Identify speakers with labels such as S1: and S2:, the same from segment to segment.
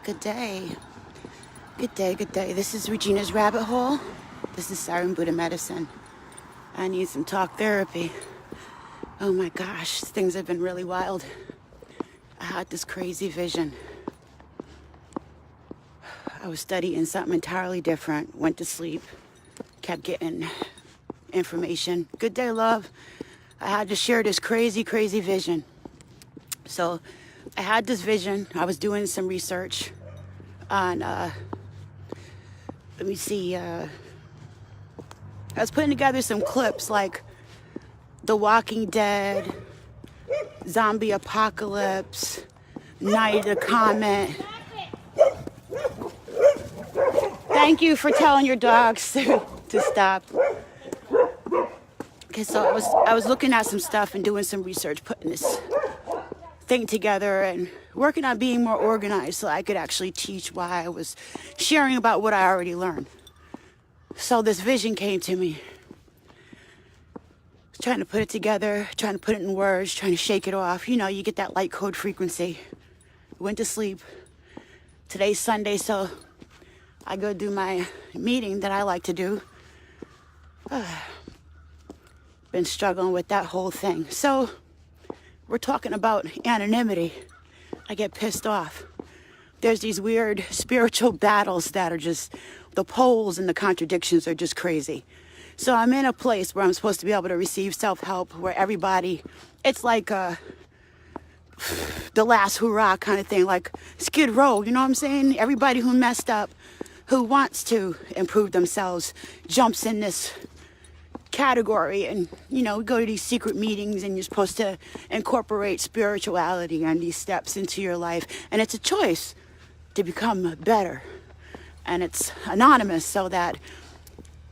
S1: Good day. Good day, good day. This is Regina's Rabbit Hole. This is Siren Buddha Medicine. I need some talk therapy. Oh my gosh, things have been really wild. I had this crazy vision. I was studying something entirely different, went to sleep, kept getting information. Good day, love. I had to share this crazy vision. So I had this vision. I was doing some research on, let me see, I was putting together some clips like The Walking Dead, Zombie Apocalypse, Night of the Comet. Thank you for telling your dogs to stop. Okay, so I was looking at some stuff and doing some research, putting this thing together and working on being more organized so I could actually teach why I was sharing about what I already learned. So this vision came to me. Trying to put it together, trying to put it in words, trying to shake it off. You know, you get that light code frequency. Went to sleep. Today's Sunday, so I go do my meeting that I like to do. Been struggling with that whole thing. So we're talking about anonymity. I get pissed off. There's these weird spiritual battles that are just, the poles and the contradictions are just crazy. So I'm in a place where I'm supposed to be able to receive self-help, where everybody, it's like the last hurrah kind of thing, like Skid Row, you know what I'm saying? Everybody who messed up, who wants to improve themselves, jumps in this category. And, you know, we go to these secret meetings and you're supposed to incorporate spirituality and these steps into your life. And it's a choice to become better. And it's anonymous so that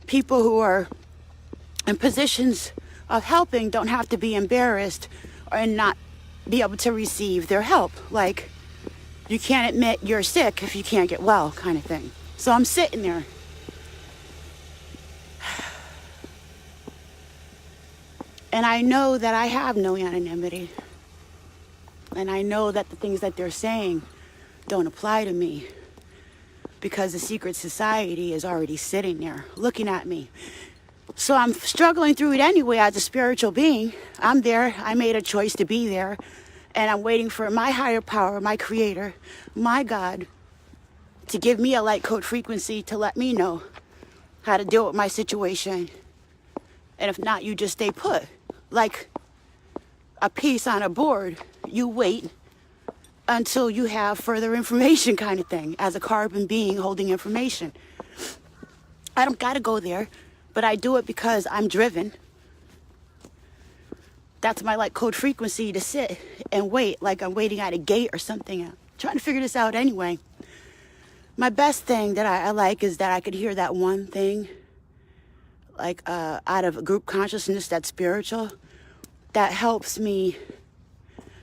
S1: people who are in positions of helping don't have to be embarrassed and not be able to receive their help. Like, you can't admit you're sick if you can't get well, kind of thing. So I'm sitting there. And I know that I have no anonymity. And I know that the things that they're saying don't apply to me, because the secret society is already sitting there looking at me. So I'm struggling through it anyway as a spiritual being. I'm there. I made a choice to be there. And I'm waiting for my higher power, my creator, my God, to give me a light code frequency to let me know how to deal with my situation. And if not, you just stay put. Like a piece on a board, you wait until you have further information, kind of thing, as a carbon being holding information. I don't gotta go there, but I do it because I'm driven. That's my light code frequency, to sit and wait, like I'm waiting at a gate or something. I'm trying to figure this out anyway. My best thing that I like is that I could hear that one thing, like out of a group consciousness that's spiritual, that helps me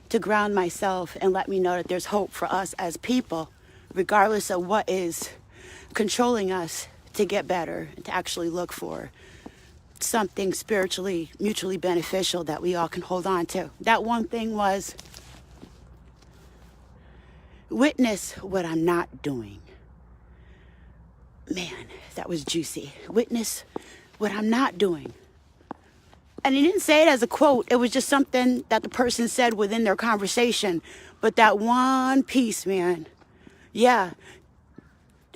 S1: to ground myself and let me know that there's hope for us as people, regardless of what is controlling us, to get better and to actually look for something spiritually, mutually beneficial that we all can hold on to. That one thing was, witness what I'm not doing. Man, that was juicy. Witness what I'm not doing. And he didn't say it as a quote. It was just something that the person said within their conversation. But that one piece, man, yeah,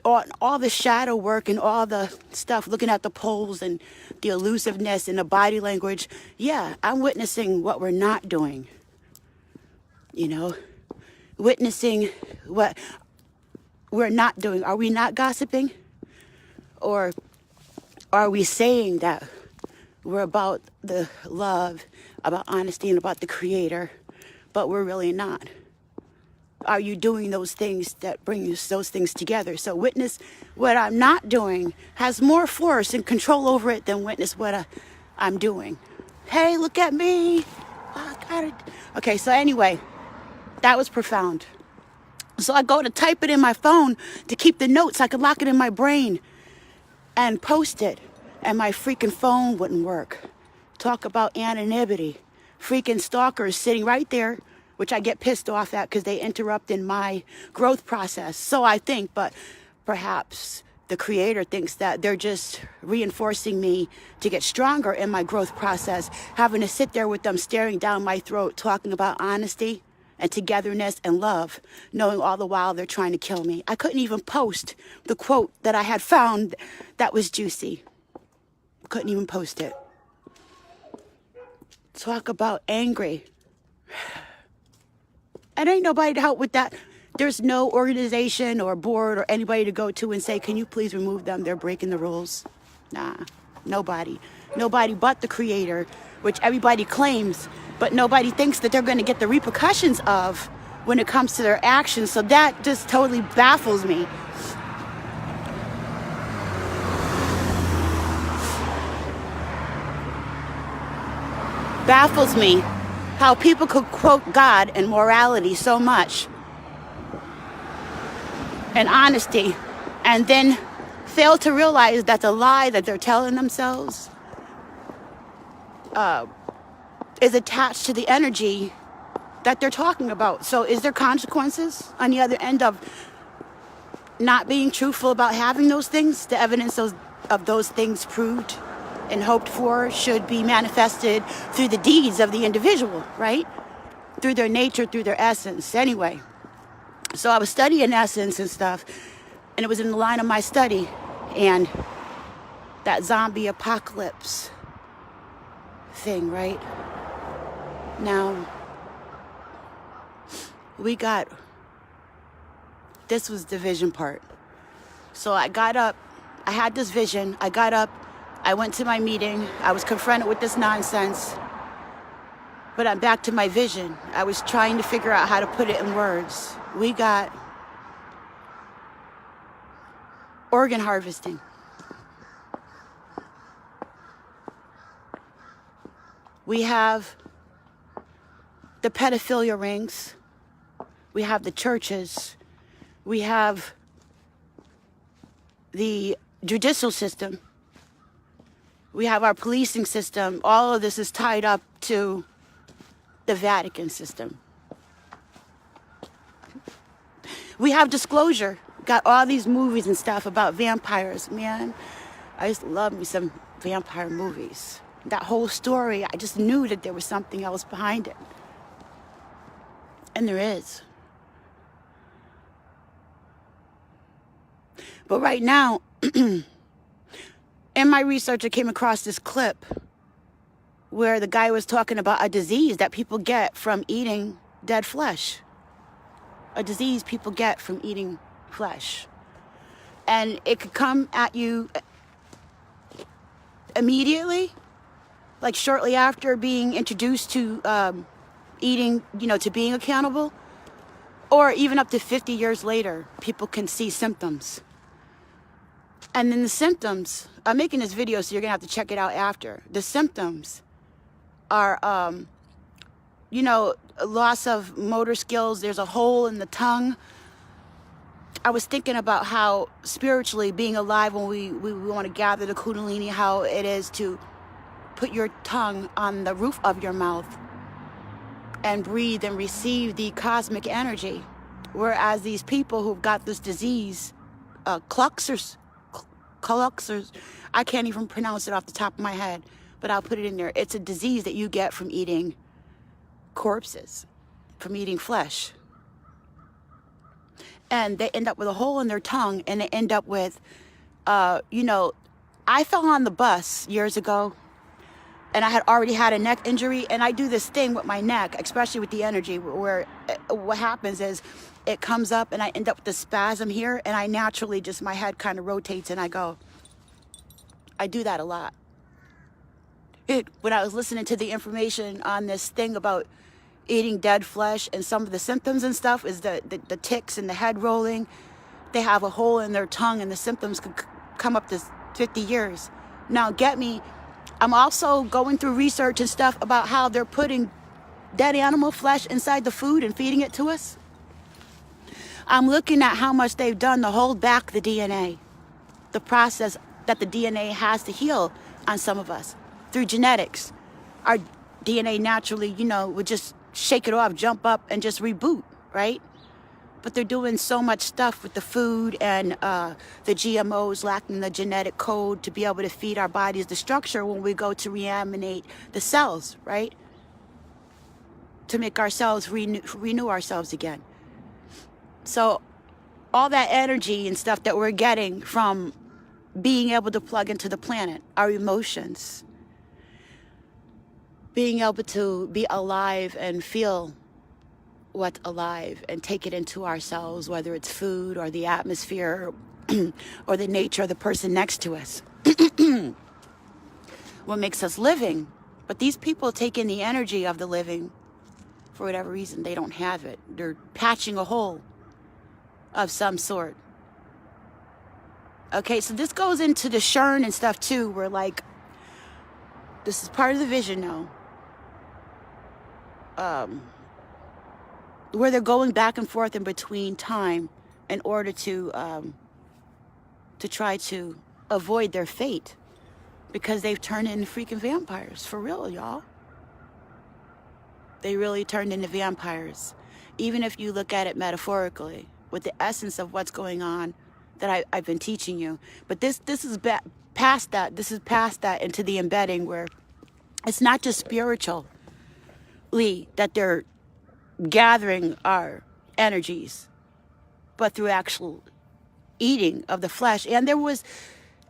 S1: all the shadow work and all the stuff, looking at the poles and the elusiveness and the body language, yeah, I'm witnessing what we're not doing. You know, witnessing what we're not doing. Are we not gossiping? Or are we saying that we're about the love, about honesty, and about the creator, but we're really not? Are you doing those things that bring those things together? So witness what I'm not doing has more force and control over it than witness what I'm doing. Hey, look at me. Oh, I got it. Okay, so anyway, that was profound. So I go to type it in my phone to keep the notes. I could lock it in my brain and post it. And my freaking phone wouldn't work. Talk about anonymity. Freaking stalkers sitting right there which I get pissed off at because they interrupt in my growth process. So I think, but perhaps the creator thinks that they're just reinforcing me to get stronger in my growth process, having to sit there with them staring down my throat, talking about honesty and togetherness and love, knowing all the while they're trying to kill me. I couldn't even post the quote that I had found that was juicy. Couldn't even post it. Talk about angry. And ain't nobody to help with that. There's no organization or board or anybody to go to and say, can you please remove them? They're breaking the rules. Nah, nobody. Nobody but the creator, which everybody claims, but nobody thinks that they're going to get the repercussions of when it comes to their actions. So that just totally baffles me. Baffles me how people could quote God and morality so much and honesty, and then fail to realize that the lie that they're telling themselves is attached to the energy that they're talking about. So is there consequences on the other end of not being truthful about having those things? The evidence of those things proved and hoped for should be manifested through the deeds of the individual, right? Through their nature, through their essence. Anyway, so I was studying essence and stuff, and it was in the line of my study, and that zombie apocalypse thing, right? Now, this was the vision part. So I got up, I had this vision, I got up, I went to my meeting, I was confronted with this nonsense, but I'm back to my vision. I was trying to figure out how to put it in words. We got organ harvesting. We have the pedophilia rings. We have the churches. We have the judicial system. We have our policing system. All of this is tied up to the Vatican system. We have disclosure. Got all these movies and stuff about vampires. Man, I used to love me some vampire movies. That whole story, I just knew that there was something else behind it. And there is. But right now, in my research, I came across this clip where the guy was talking about a disease that people get from eating dead flesh. A disease people get from eating flesh. And it could come at you immediately, like shortly after being introduced to eating, to being a cannibal, or even up to 50 years later, people can see symptoms. And then the symptoms, I'm making this video, so you're gonna have to check it out after. The symptoms are, loss of motor skills. There's a hole in the tongue. I was thinking about how spiritually being alive, when we want to gather the kundalini, how it is to put your tongue on the roof of your mouth and breathe and receive the cosmic energy. Whereas these people who've got this disease, cluxers, I can't even pronounce it off the top of my head, but I'll put it in there. It's a disease that you get from eating corpses, from eating flesh. And they end up with a hole in their tongue, and they end up with, I fell on the bus years ago, and I had already had a neck injury, and I do this thing with my neck, especially with the energy, where what happens is it comes up, and I end up with a spasm here, and I naturally just, my head kind of rotates, and I go. I do that a lot. When I was listening to the information on this thing about eating dead flesh, and some of the symptoms and stuff is the tics and the head rolling. They have a hole in their tongue, and the symptoms could come up to 50 years. Now, get me, I'm also going through research and stuff about how they're putting dead animal flesh inside the food and feeding it to us. I'm looking at how much they've done to hold back the DNA, the process that the DNA has to heal on some of us through genetics. Our DNA naturally, would just shake it off, jump up, and just reboot, right? But they're doing so much stuff with the food and the GMOs lacking the genetic code to be able to feed our bodies the structure when we go to reanimate the cells, right? To make ourselves renew ourselves again. So all that energy and stuff that we're getting from being able to plug into the planet, our emotions, being able to be alive and feel what's alive and take it into ourselves, whether it's food or the atmosphere or the nature of the person next to us. What makes us living. But these people take in the energy of the living. For whatever reason, they don't have it. They're patching a hole of some sort. Okay, so this goes into the churn and stuff too, where like, this is part of the vision now. Where they're going back and forth in between time in order to try to avoid their fate, because they've turned into freaking vampires. For real, y'all. They really turned into vampires. Even if you look at it metaphorically, with the essence of what's going on that I've been teaching you. But this is past that. This is past that into the embedding, where it's not just spiritually that they're gathering our energies, but through actual eating of the flesh. And there was,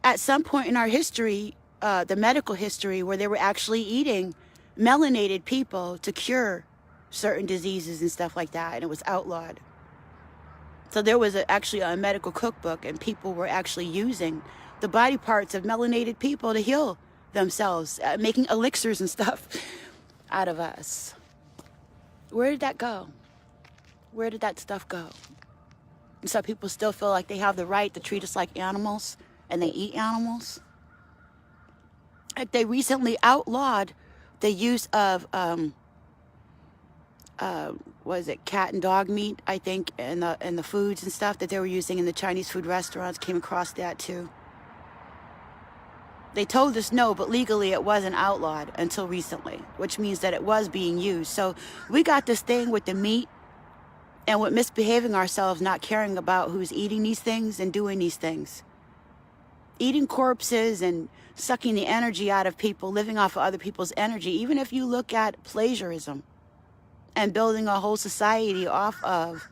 S1: at some point in our history, the medical history, where they were actually eating melanated people to cure certain diseases and stuff like that, and it was outlawed. So there was actually a medical cookbook, and people were actually using the body parts of melanated people to heal themselves, making elixirs and stuff out of us. Where did that go? Where did that stuff go? And some people still feel like they have the right to treat us like animals, and they eat animals. Like, they recently outlawed the use of what is it, cat and dog meat, I think, in the foods and stuff that they were using in the Chinese food restaurants. Came across that too. They told us no, but legally it wasn't outlawed until recently, which means that it was being used. So we got this thing with the meat and with misbehaving ourselves, not caring about who's eating these things and doing these things. Eating corpses and sucking the energy out of people, living off of other people's energy. Even if you look at plagiarism and building a whole society off of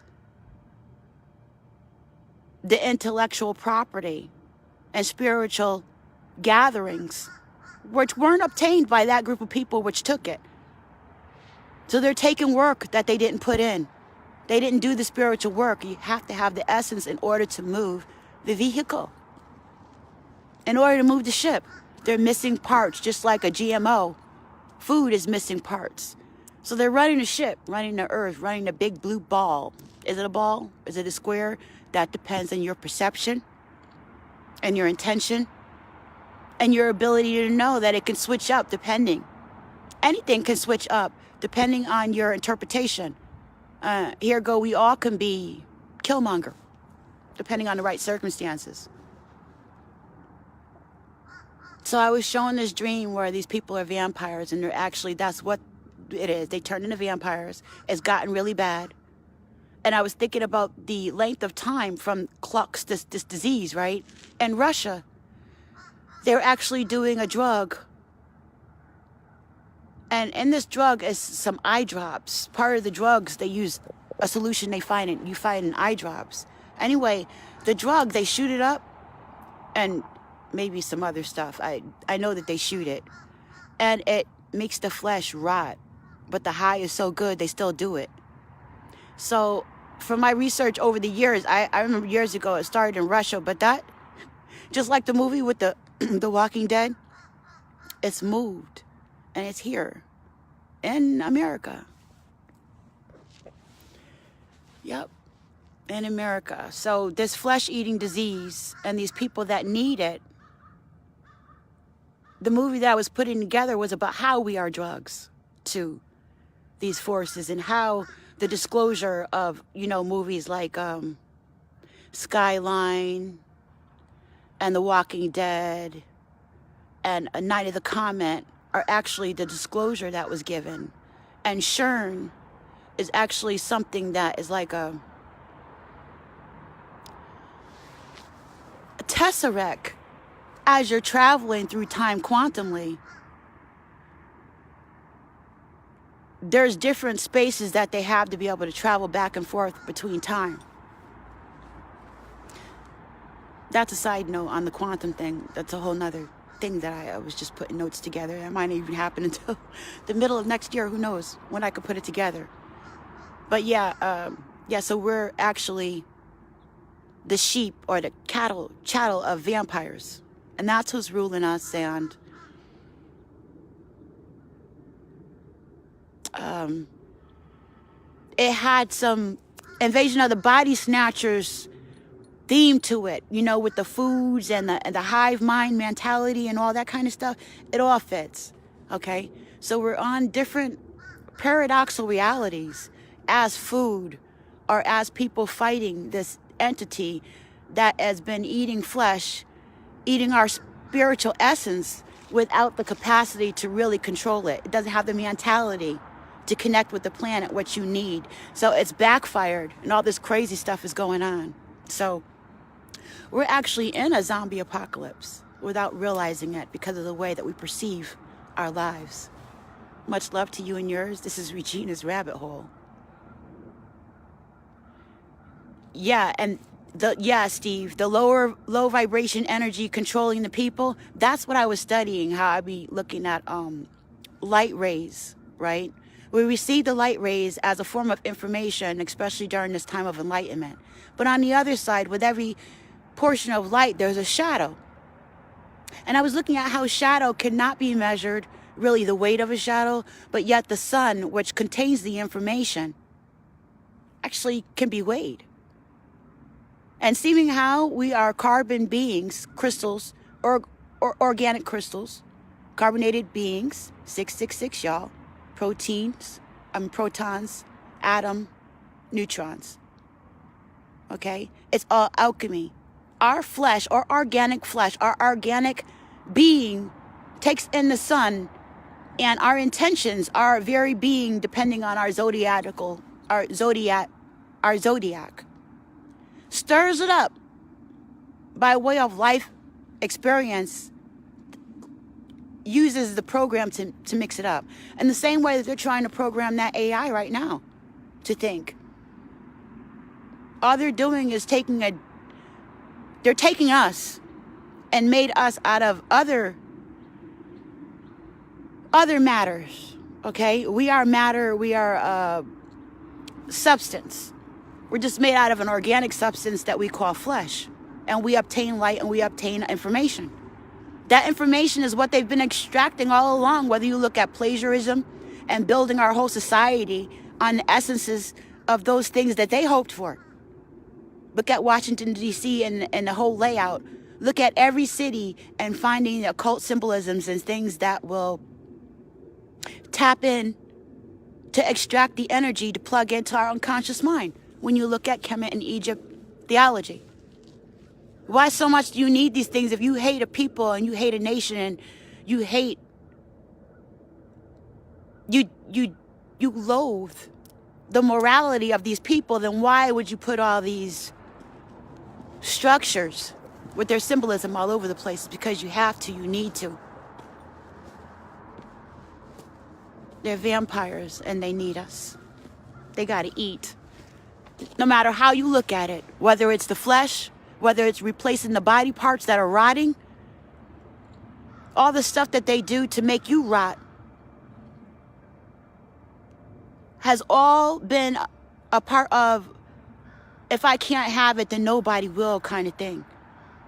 S1: the intellectual property and spiritual gatherings, which weren't obtained by that group of people which took it. So they're taking work that they didn't put in. They didn't do the spiritual work. You have to have the essence in order to move the vehicle. In order to move the ship, they're missing parts, just like a GMO. Food is missing parts. So they're running the ship, running the earth, running the big blue ball. Is it a ball? Is it a square? That depends on your perception and your intention and your ability to know that it can switch up depending. Anything can switch up depending on your interpretation. We all can be Killmonger, depending on the right circumstances. So I was shown this dream where these people are vampires, and they're actually, that's what it is. They turn into vampires. It's gotten really bad. And I was thinking about the length of time from this disease, right? In Russia, they're actually doing a drug. And in this drug is some eye drops. Part of the drugs, they use a solution you find in eye drops. Anyway, the drug, they shoot it up, and maybe some other stuff. I know that they shoot it. And it makes the flesh rot. But the high is so good, they still do it. So from my research over the years, I remember years ago it started in Russia, but that, just like the movie with the Walking Dead, it's moved. And it's here in America. Yep, in America. So this flesh-eating disease and these people that need it, the movie that I was putting together was about how we are drugs to these forces, and how the disclosure of, movies like Skyline and The Walking Dead and A Night of the Comment are actually the disclosure that was given. And churn is actually something that is like a tesseract as you're traveling through time quantumly. There's different spaces that they have to be able to travel back and forth between time. That's a side note on the quantum thing. That's a whole nother thing that I was just putting notes together. That might not even happen until the middle of next year. Who knows when I could put it together. But yeah, so we're actually the sheep or the chattel of vampires. And that's who's ruling us. And it had some Invasion of the Body Snatchers theme to it, you know, with the foods and the hive mind mentality and all that kind of stuff. It all fits, okay? So we're on different paradoxical realities as food or as people fighting this entity that has been eating flesh, eating our spiritual essence without the capacity to really control it. It doesn't have the mentality to connect with the planet, what you need. So it's backfired and all this crazy stuff is going on. So we're actually in a zombie apocalypse without realizing it because of the way that we perceive our lives. Much love to you and yours. This is Regina's Rabbit Hole. Yeah, and Steve, the low vibration energy controlling the people, that's what I was studying, how I be looking at light rays, right? We receive the light rays as a form of information, especially during this time of enlightenment. But on the other side, with every portion of light, there's a shadow. And I was looking at how shadow cannot be measured, really the weight of a shadow, but yet the sun, which contains the information, actually can be weighed. And seeing how we are carbon beings, crystals, or organic crystals, carbonated beings, 666, y'all, protons, atom, neutrons. Okay? It's all alchemy. Our flesh, or organic flesh, our organic being takes in the sun, and our intentions are very being depending on our zodiac, stirs it up by way of life experience, uses the program to mix it up. In the same way that they're trying to program that AI right now to think. All they're doing is they're taking us and made us out of other matters, okay? We are matter, we are substance. We're just made out of an organic substance that we call flesh. And we obtain light and we obtain information. That information is what they've been extracting all along, whether you look at plagiarism and building our whole society on the essences of those things that they hoped for. Look at Washington, D.C. and the whole layout. Look at every city and finding occult symbolisms and things that will tap in to extract the energy to plug into our unconscious mind. When you look at Kemet and Egypt theology. Why so much do you need these things if you hate a people and you hate a nation and you hate, you loathe the morality of these people, then why would you put all these structures with their symbolism all over the place? Because you have to, you need to. They're vampires and they need us. They gotta eat. No matter how you look at it, whether it's the flesh, whether it's replacing the body parts that are rotting, all the stuff that they do to make you rot has all been a part of, if I can't have it, then nobody will kind of thing.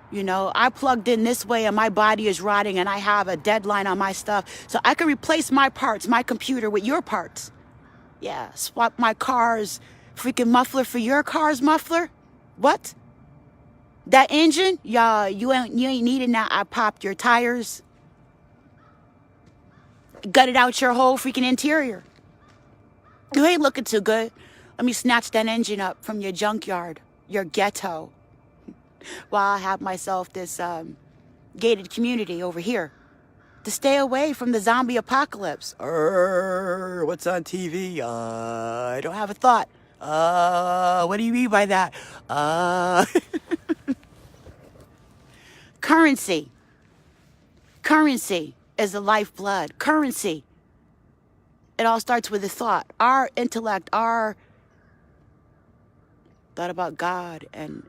S1: You know, I plugged in this way and my body is rotting and I have a deadline on my stuff. So I can replace my parts, my computer with your parts. Yeah, swap my car's freaking muffler for your car's muffler? What? That engine? Yeah, you ain't needing that. I popped your tires. Gutted out your whole freaking interior. You ain't looking too good. Let me snatch that engine up from your junkyard, your ghetto. While I have myself this gated community over here to stay away from the zombie apocalypse. What's on TV? I don't have a thought. What do you mean by that? Currency. Currency is the lifeblood. Currency. It all starts with a thought. Our intellect, our thought about God, and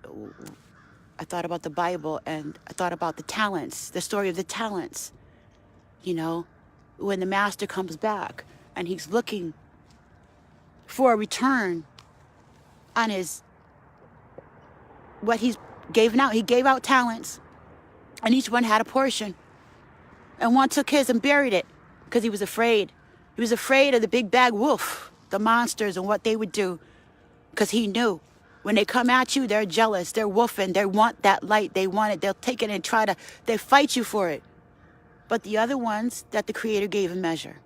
S1: I thought about the Bible, and I thought about the talents, the story of the talents. You know, when the master comes back and he's looking for a return on what he's given out. He gave out talents, and each one had a portion. And one took his and buried it because he was afraid. He was afraid of the big bad wolf, the monsters, and what they would do, because he knew when they come at you, they're jealous, they're wolfing, they want that light, they want it, they'll take it and they fight you for it. But the other ones that the Creator gave a measure,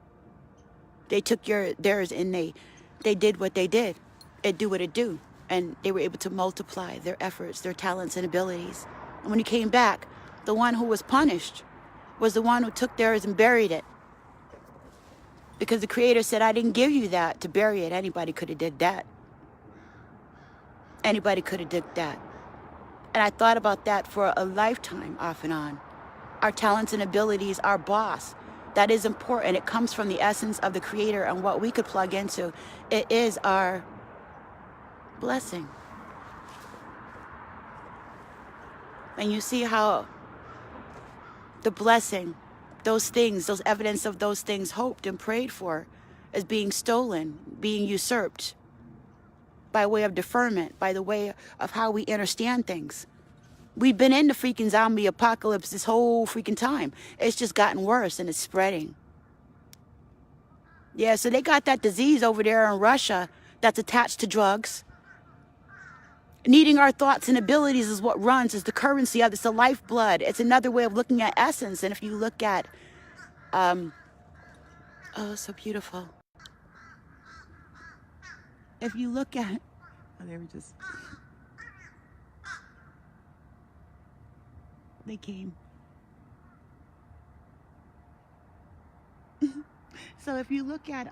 S1: they took theirs and they did what they did. It do what it do. And they were able to multiply their efforts, their talents and abilities. And when he came back, the one who was punished was the one who took theirs and buried it. Because the Creator said, I didn't give you that to bury it. Anybody could have did that. Anybody could have did that. And I thought about that for a lifetime, off and on. Our talents and abilities, our boss. That is important. It comes from the essence of the Creator and what we could plug into. It is our blessing. And you see how the blessing, those things, those evidence of those things hoped and prayed for is being stolen, being usurped by way of deferment, by the way of how we understand things. We've been in the freaking zombie apocalypse this whole freaking time. It's just gotten worse and it's spreading. Yeah, so they got that disease over there in Russia that's attached to drugs. Needing our thoughts and abilities is what runs, is the currency of it. It's the lifeblood. It's another way of looking at essence. And if you look at, oh, so beautiful. If you look at, oh, they came. So if you look at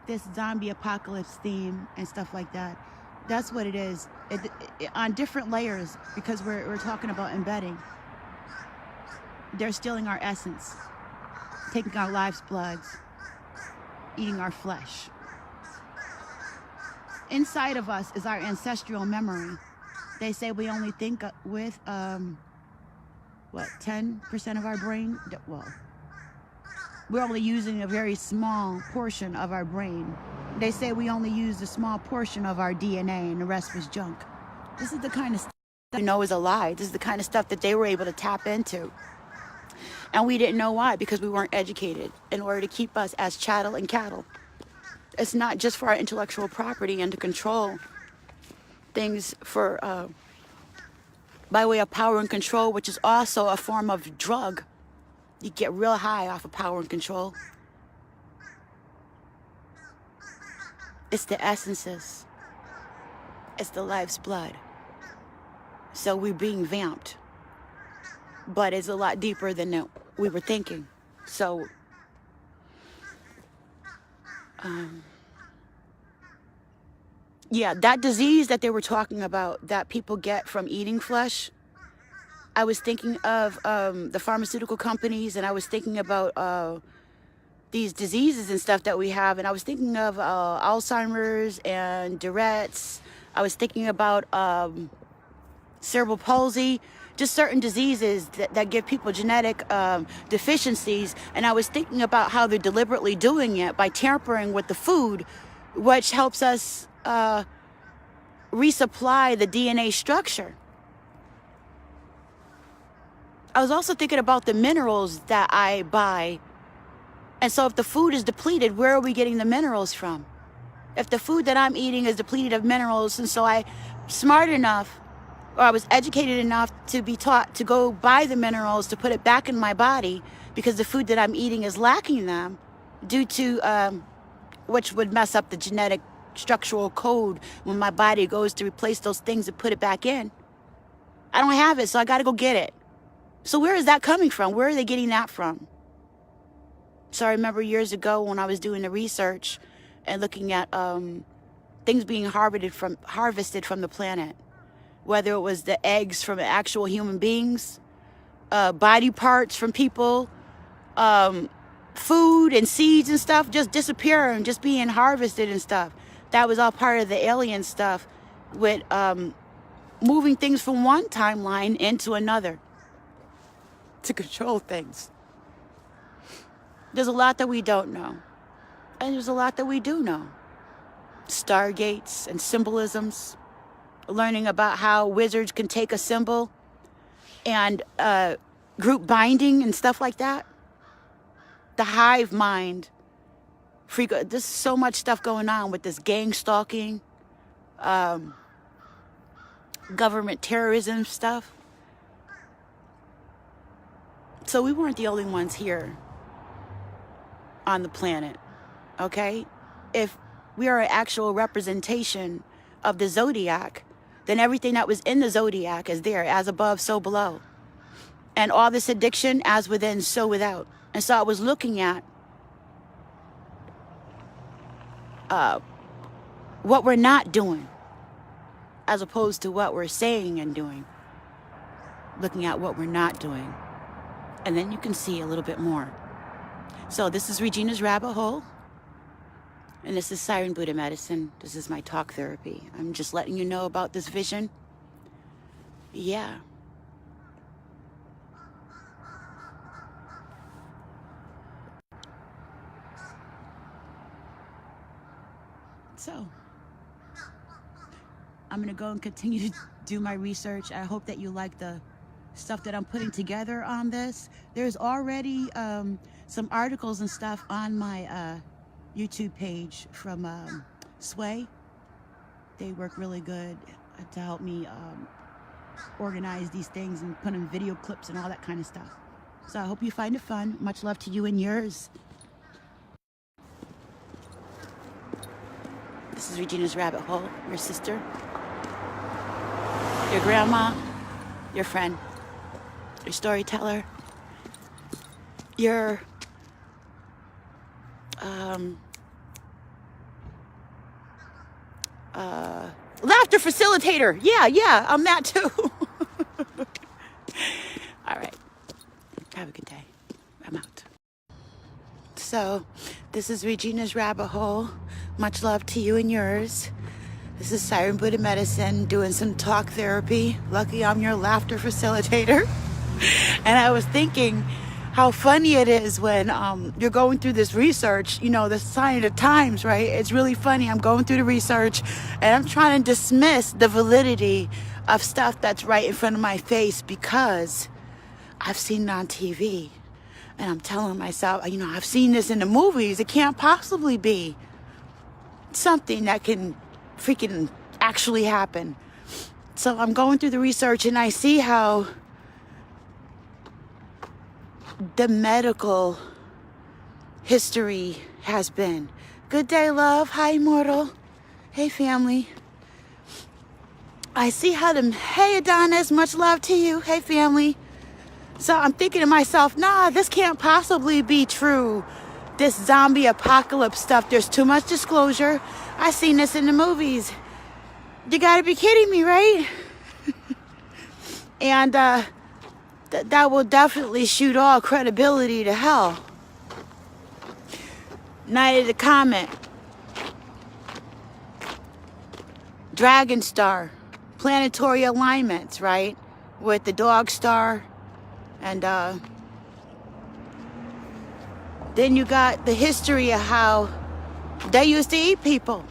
S1: this zombie apocalypse theme and stuff like that, that's what it is. It on different layers, because we're talking about embedding. They're stealing our essence, taking our life's bloods, eating our flesh. Inside of us is our ancestral memory. They say we only think with, 10% of our brain? Well, we're only using a very small portion of our brain. They say we only used a small portion of our DNA and the rest was junk. This is the kind of stuff that we know is a lie. This is the kind of stuff that they were able to tap into. And we didn't know why, because we weren't educated in order to keep us as chattel and cattle. It's not just for our intellectual property and to control things for by way of power and control, which is also a form of drug. You get real high off of power and control. It's the essences. It's the life's blood. So we're being vamped. But it's a lot deeper than we were thinking. So yeah, that disease that they were talking about that people get from eating flesh, I was thinking of the pharmaceutical companies, and I was thinking about these diseases and stuff that we have, and I was thinking of Alzheimer's and Tourette's. I was thinking about cerebral palsy, just certain diseases that give people genetic deficiencies, and I was thinking about how they're deliberately doing it by tampering with the food, which helps us resupply the DNA structure. I was also thinking about the minerals that I buy. And so if the food is depleted, where are we getting the minerals from? If the food that I'm eating is depleted of minerals, and so I'm smart enough, or I was educated enough to be taught to go buy the minerals to put it back in my body, because the food that I'm eating is lacking them, due to, which would mess up the genetic structural code when my body goes to replace those things and put it back in. I don't have it, so I got to go get it. So where is that coming from? Where are they getting that from? So I remember years ago when I was doing the research and looking at things being harvested from the planet, whether it was the eggs from actual human beings, body parts from people, food and seeds and stuff just disappearing, just being harvested and stuff. That was all part of the alien stuff with moving things from one timeline into another to control things. There's a lot that we don't know. And there's a lot that we do know. Stargates and symbolisms. Learning about how wizards can take a symbol and group binding and stuff like that. The hive mind. There's so much stuff going on with this gang stalking, government terrorism stuff. So we weren't the only ones here on the planet, okay? If we are an actual representation of the zodiac, then everything that was in the zodiac is there, as above, so below. And all this addiction, as within, so without. And so I was looking at what we're not doing, as opposed to what we're saying and doing. Looking at what we're not doing. And then you can see a little bit more. So this is Regina's Rabbit Hole. And this is Siren Buddha Medicine. This is my talk therapy. I'm just letting you know about this vision. Yeah. So, I'm going to go and continue to do my research. I hope that you like the stuff that I'm putting together on this. There's already some articles and stuff on my YouTube page from Sway. They work really good to help me organize these things and put in video clips and all that kind of stuff. So I hope you find it fun. Much love to you and yours. This is Regina's Rabbit Hole, your sister, your grandma, your friend, your storyteller, your laughter facilitator. Yeah, I'm that too. All right. Have a good day. I'm out. So, this is Regina's Rabbit Hole. Much love to you and yours. This is Siren Buddha Medicine doing some talk therapy. Lucky I'm your laughter facilitator. And I was thinking how funny it is when you're going through this research, you know, the sign of the times, right? It's really funny. I'm going through the research and I'm trying to dismiss the validity of stuff that's right in front of my face because I've seen it on TV. And I'm telling myself, you know, I've seen this in the movies. It can't possibly be something that can freaking actually happen. So I'm going through the research and I see how the medical history has been. Good day, love. Hi, immortal. Hey, family. I see how hey, Adonis, much love to you. Hey, family. So I'm thinking to myself, nah, this can't possibly be true. This zombie apocalypse stuff, there's too much disclosure. I've seen this in the movies. You gotta be kidding me, right? And that will definitely shoot all credibility to hell. Night of the Comet. Dragon Star. Planetary alignments, right? With the Dog Star. And then you got the history of how they used to eat people.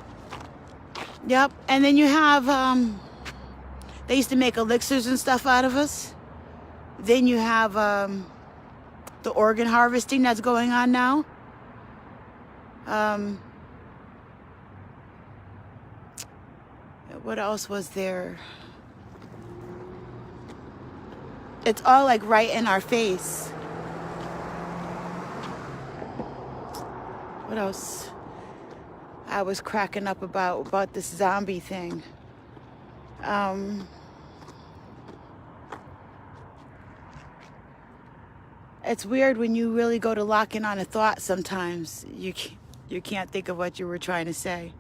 S1: Yep. And then you have, they used to make elixirs and stuff out of us. Then you have the organ harvesting that's going on now. What else was there? It's all like right in our face. What else? I was cracking up about this zombie thing. it's weird when you really go to lock in on a thought sometimes. You can't think of what you were trying to say.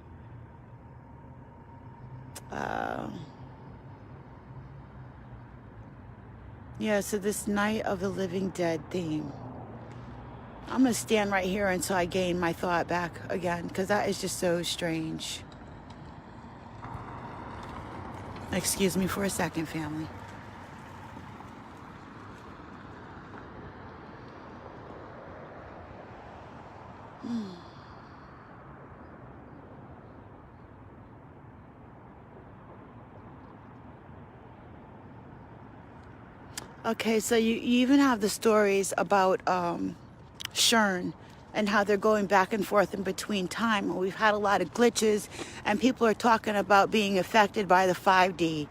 S1: Yeah, so this Night of the Living Dead theme. I'm going to stand right here until I gain my thought back again, because that is just so strange. Excuse me for a second, family. Okay, so you even have the stories about Shern and how they're going back and forth in between time. We've had a lot of glitches, and people are talking about being affected by the 5D.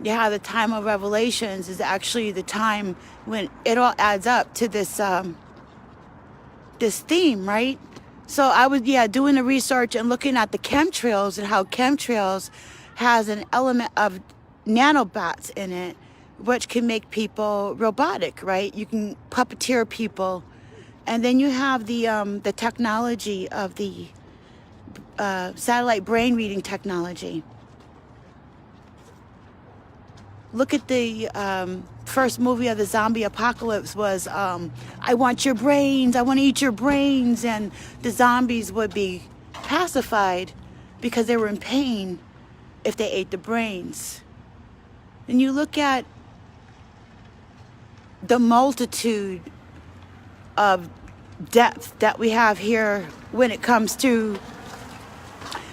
S1: Yeah, the time of revelations is actually the time when it all adds up to this this theme, right? So I was doing the research and looking at the chemtrails and how chemtrails has an element of nanobots in it, which can make people robotic, right? You can puppeteer people. And then you have the technology of the satellite brain reading technology. Look at the first movie of the zombie apocalypse was, I want your brains, I want to eat your brains. And the zombies would be pacified because they were in pain if they ate the brains. And you look at the multitude of depth that we have here when it comes to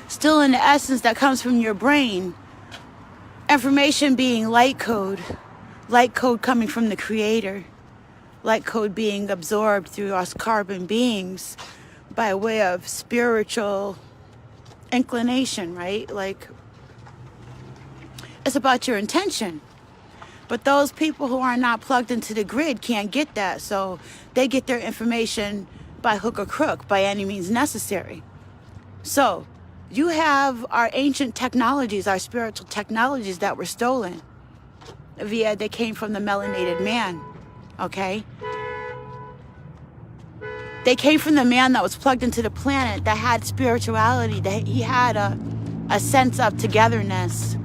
S1: still in the essence that comes from your brain. Information being light code coming from the creator, light code being absorbed through us carbon beings by way of spiritual inclination, right? Like, it's about your intention. But those people who are not plugged into the grid can't get that. So they get their information by hook or crook, by any means necessary. So you have our ancient technologies, our spiritual technologies that were stolen they came from the melanated man, okay? They came from the man that was plugged into the planet, that had spirituality, that he had a sense of togetherness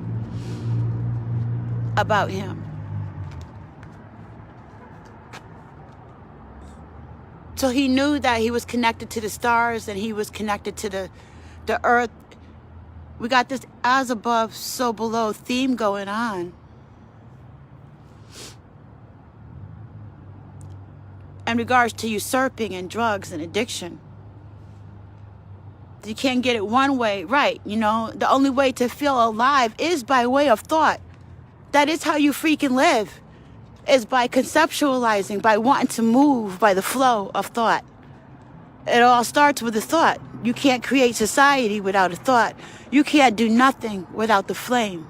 S1: about him. So he knew that he was connected to the stars and he was connected to the earth. We got this as above, so below theme going on. In regards to usurping and drugs and addiction. You can't get it one way, right? You know, the only way to feel alive is by way of thought. That is how you freaking live. Is by conceptualizing, by wanting to move by the flow of thought. It all starts with a thought. You can't create society without a thought. You can't do nothing without the flame.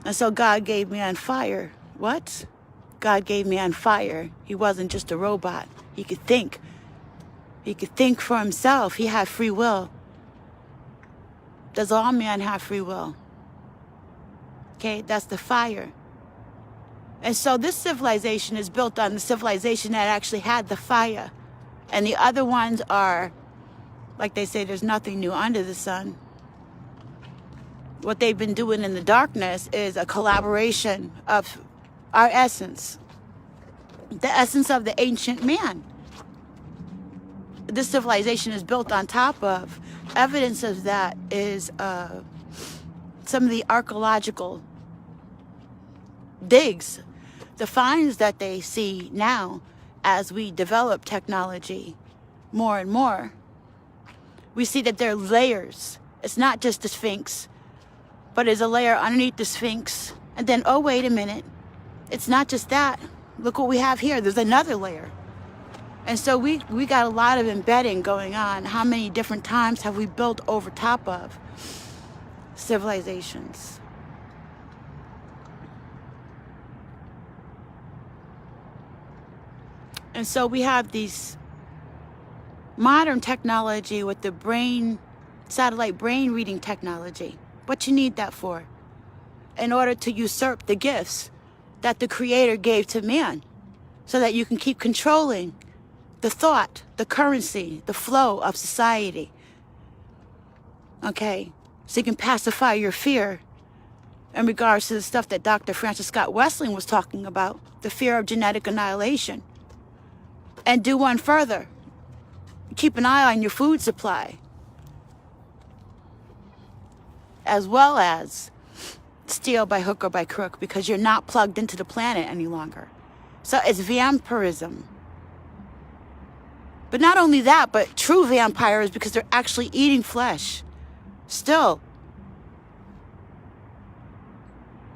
S1: And so God gave man fire. What? God gave man fire. He wasn't just a robot. He could think. He could think for himself. He had free will. Does all man have free will? Okay, that's the fire. And so this civilization is built on the civilization that actually had the fire. And the other ones are, like they say, there's nothing new under the sun. What they've been doing in the darkness is a collaboration of our essence. The essence of the ancient man. This civilization is built on top of. Evidence of that is some of the archaeological digs, the finds that they see now as we develop technology more and more. We see that there are layers. It's not just the Sphinx, but there's a layer underneath the Sphinx. And then, oh, wait a minute. It's not just that. Look what we have here. There's another layer. And so we got a lot of embedding going on. How many different times have we built over top of civilizations? And so we have these modern technology with the brain, satellite brain reading technology. What you need that for? In order to usurp the gifts that the Creator gave to man so that you can keep controlling the thought, the currency, the flow of society. Okay? So you can pacify your fear in regards to the stuff that Dr. Francis Scott Wesling was talking about, the fear of genetic annihilation. And do one further. Keep an eye on your food supply, as well as steal by hook or by crook, because you're not plugged into the planet any longer. So it's vampirism. But not only that, but true vampires, because they're actually eating flesh. Still.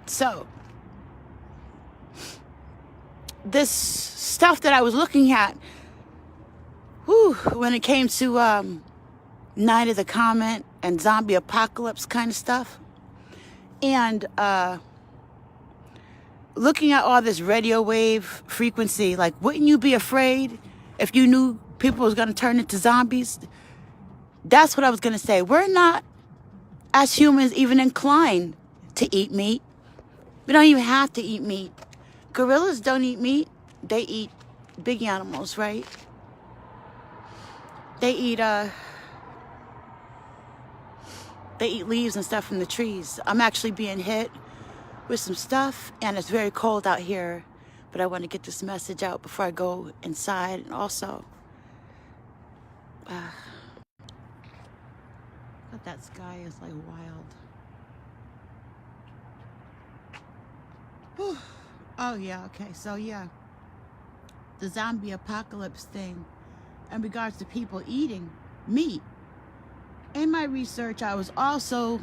S1: So, this stuff that I was looking at, when it came to Night of the Comet and zombie apocalypse kind of stuff, and looking at all this radio wave frequency, like, wouldn't you be afraid if you knew people was going to turn into zombies? That's what I was going to say. We're not, as humans, even inclined to eat meat. We don't even have to eat meat. Gorillas don't eat meat. They eat big animals, right? They eat leaves and stuff from the trees. I'm actually being hit with some stuff, and it's very cold out here, but I want to get this message out before I go inside. And also, but that sky is like wild. Whew. Oh yeah, okay, so yeah, the zombie apocalypse thing in regards to people eating meat. In my research, I was also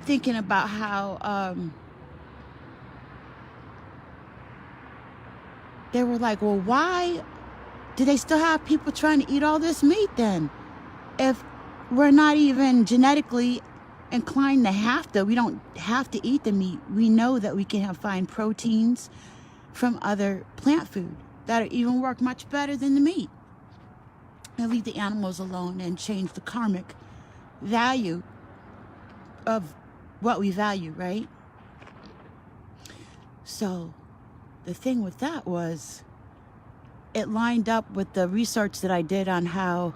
S1: thinking about how they were like, well, why do they still have people trying to eat all this meat then? If we're not even genetically inclined to have to, we don't have to eat the meat. We know that we can find proteins from other plant food that even work much better than the meat. And leave the animals alone and change the karmic value of what we value, right? So the thing with that was, it lined up with the research that I did on how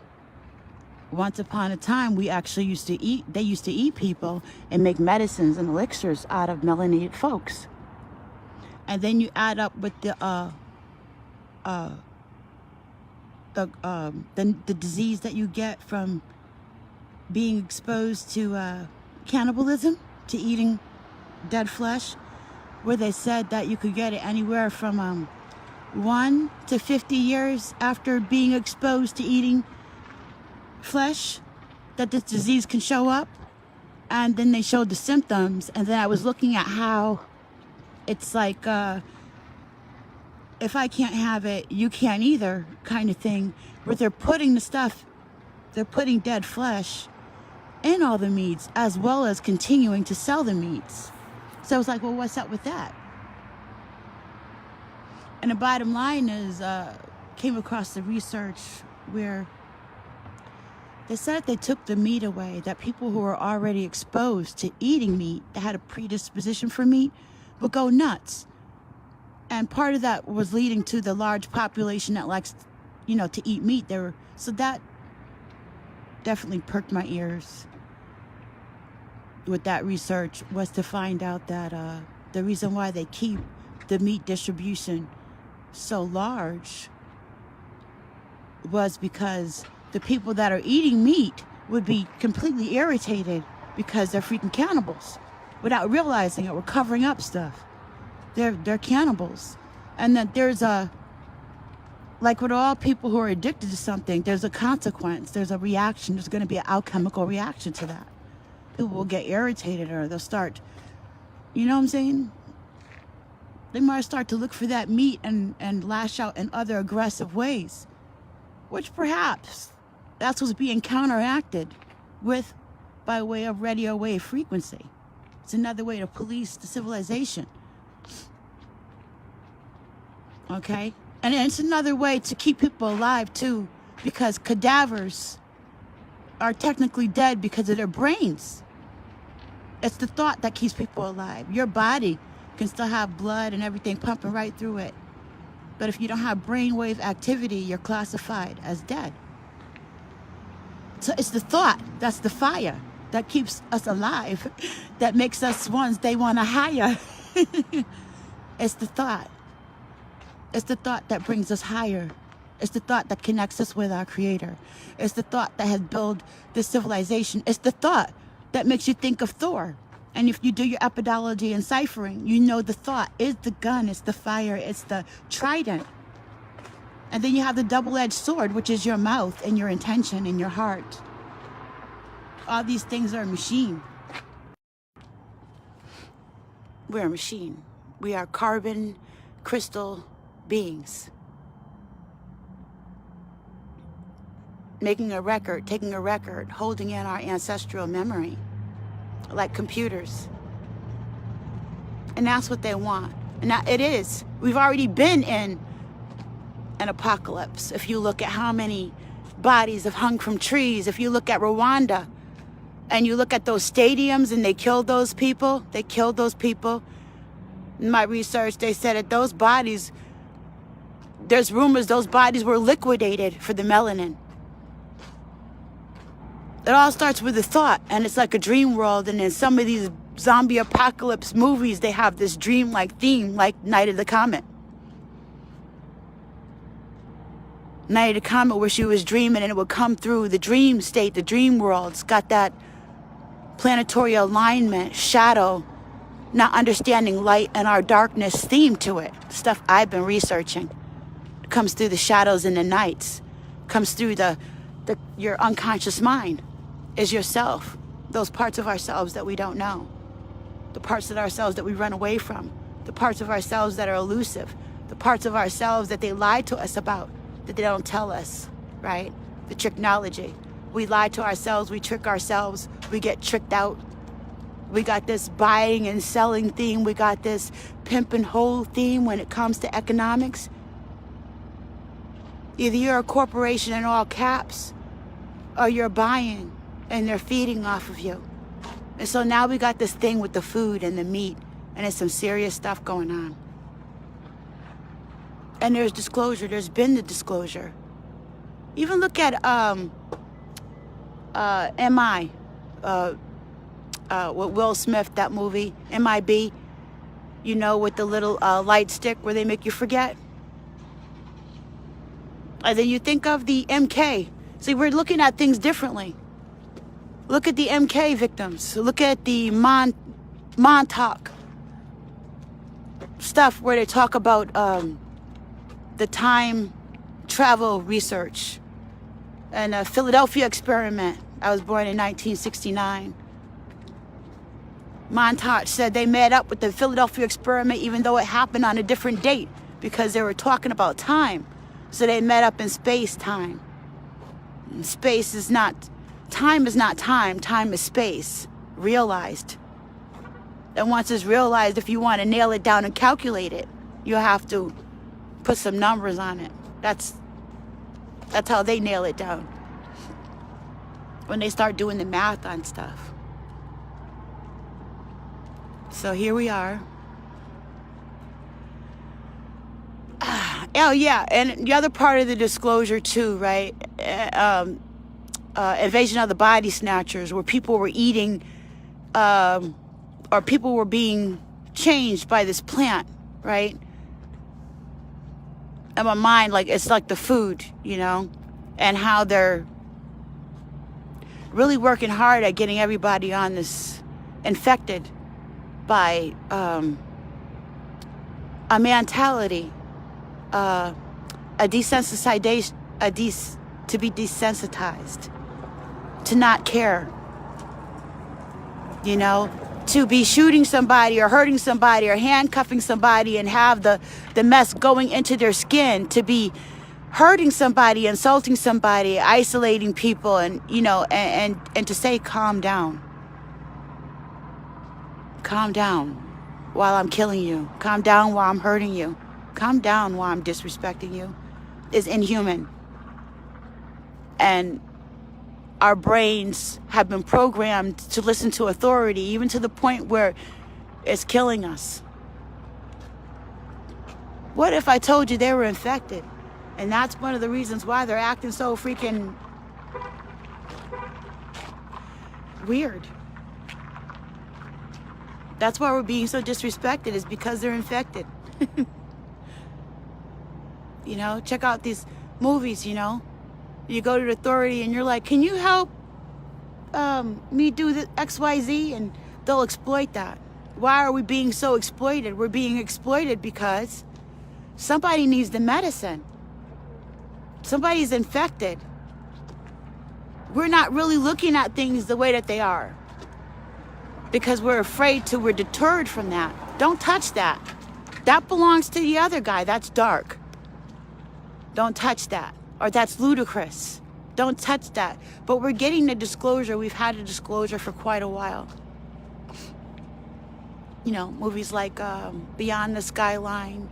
S1: once upon a time they used to eat people and make medicines and elixirs out of melanated folks. And then you add up with the disease that you get from being exposed to cannibalism, to eating dead flesh, where they said that you could get it anywhere from 1 to 50 years after being exposed to eating flesh, that this disease can show up. And then they showed the symptoms, and then I was looking at how it's like, if I can't have it, you can't either, kind of thing, where they're putting dead flesh in all the meats, as well as continuing to sell the meats. So I was like, well, what's up with that? And the bottom line is, came across the research where they said if they took the meat away, that people who are already exposed to eating meat, that had a predisposition for meat, would go nuts. And part of that was leading to the large population that likes, to eat meat. So that definitely perked my ears with that research, was to find out that the reason why they keep the meat distribution so large was because the people that are eating meat would be completely irritated because they're freaking cannibals without realizing it. We're covering up stuff. They're cannibals. And that there's like with all people who are addicted to something, there's a consequence, there's a reaction, there's going to be an alchemical reaction to that. People will get irritated, or they'll start, you know what I'm saying? They might start to look for that meat and lash out in other aggressive ways, which perhaps that's what's being counteracted with by way of radio wave frequency. It's another way to police the civilization. Okay? And it's another way to keep people alive too, because cadavers are technically dead because of their brains. It's the thought that keeps people alive. Your body can still have blood and everything pumping right through it. But if you don't have brainwave activity, you're classified as dead. So it's the thought, that's the fire, that keeps us alive, that makes us ones they want to hire. It's the thought. It's the thought that brings us higher. It's the thought that connects us with our Creator. It's the thought that has built this civilization. It's the thought that makes you think of Thor. And if you do your epidology and ciphering, you know the thought is the gun, it's the fire, it's the trident. And then you have the double-edged sword, which is your mouth and your intention and your heart. All these things are a machine. We're a machine. We are carbon crystal beings. Making a record, taking a record, holding in our ancestral memory, like computers. And that's what they want. And that, it is. We've already been in an apocalypse. If you look at how many bodies have hung from trees, if you look at Rwanda, and you look at those stadiums and they killed those people, In my research, they said that those bodies, there's rumors those bodies were liquidated for the melanin. It all starts with a thought, and it's like a dream world. And in some of these zombie apocalypse movies, they have this dream-like theme, like Night of the Comet. Night of the Comet, where she was dreaming and it would come through the dream state, the dream world. It's got that planetary alignment, shadow, not understanding light and our darkness theme to it. Stuff I've been researching. It comes through the shadows in the nights. Comes through your unconscious mind. Is yourself. Those parts of ourselves that we don't know. The parts of ourselves that we run away from. The parts of ourselves that are elusive. The parts of ourselves that they lie to us about, that they don't tell us, right? The tricknology. We lie to ourselves, we trick ourselves, we get tricked out. We got this buying and selling theme, we got this pimp and hoe theme when it comes to economics. Either you're a corporation in all caps, or you're buying and they're feeding off of you. And so now we got this thing with the food and the meat, and there's some serious stuff going on. And there's disclosure, there's been the disclosure. Even look at M.I., with Will Smith, that movie, M.I.B., you know, with the little light stick where they make you forget. And then you think of the MK. See, we're looking at things differently. Look at the MK victims. Look at the Montauk stuff where they talk about the time travel research and a Philadelphia experiment. I was born in 1969. Montauk said they met up with the Philadelphia experiment even though it happened on a different date because they were talking about time. So they met up in space-time. Space is not, time is not time, time is space, realized. And once it's realized, if you want to nail it down and calculate it, you have to put some numbers on it. That's how they nail it down. When they start doing the math on stuff. So here we are. Oh yeah, and the other part of the disclosure too, right? Invasion of the Body Snatchers, where people were eating, or people were being changed by this plant, right? In my mind, like it's like the food, you know, and how they're really working hard at getting everybody on this infected by a mentality. To be desensitized, to not care, you know, to be shooting somebody or hurting somebody or handcuffing somebody and have the mess going into their skin, to be hurting somebody, insulting somebody, isolating people, and, you know, and to say, calm down while I'm killing you, calm down while I'm hurting you. Calm down while I'm disrespecting you, is inhuman. And our brains have been programmed to listen to authority, even to the point where it's killing us. What if I told you they were infected? And that's one of the reasons why they're acting so freaking weird. That's why we're being so disrespected, is because they're infected. You know, check out these movies, you know. You go to the authority and you're like, can you help me do the XYZ? And they'll exploit that. Why are we being so exploited? We're being exploited because somebody needs the medicine. Somebody's infected. We're not really looking at things the way that they are because we're afraid to, we're deterred from that. Don't touch that. That belongs to the other guy. That's dark. Don't touch that. Or that's ludicrous. Don't touch that. But we're getting the disclosure. We've had a disclosure for quite a while. You know, movies like Beyond the Skyline.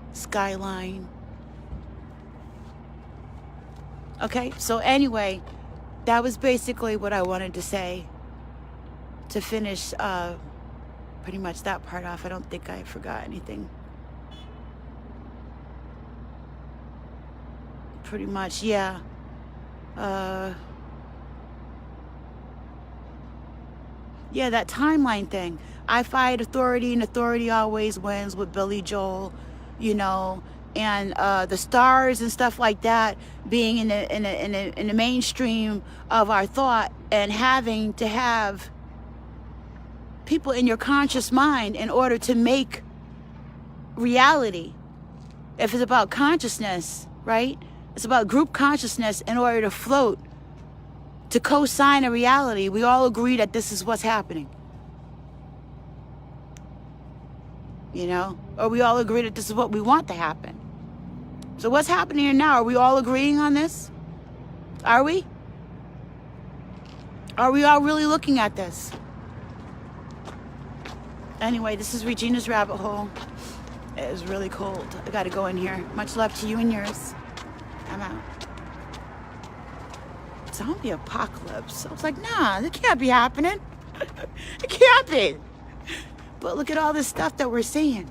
S1: Okay, so anyway, that was basically what I wanted to say to finish pretty much that part off. I don't think I forgot anything. Pretty much, yeah. Yeah, that timeline thing. I fight authority and authority always wins with Billy Joel, you know, and the stars and stuff like that being in the mainstream of our thought, and having to have people in your conscious mind in order to make reality. If it's about consciousness, right? It's about group consciousness in order to float, to co-sign a reality. We all agree that this is what's happening. You know? Or we all agree that this is what we want to happen. So what's happening here now? Are we all agreeing on this? Are we? Are we all really looking at this? Anyway, this is Regina's Rabbit Hole. It is really cold. I gotta go in here. Much love to you and yours. I'm out. Zombie apocalypse. I was like, nah, that can't be happening. It can't be. But look at all this stuff that we're seeing.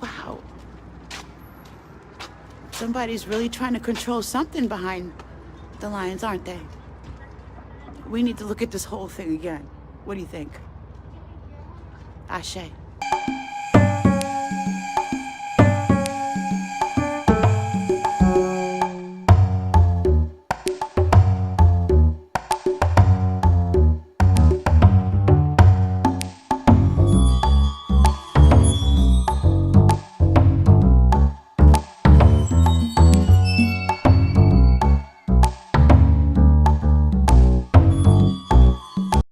S1: Wow. Somebody's really trying to control something behind the lines, aren't they? We need to look at this whole thing again. What do you think? Ashe.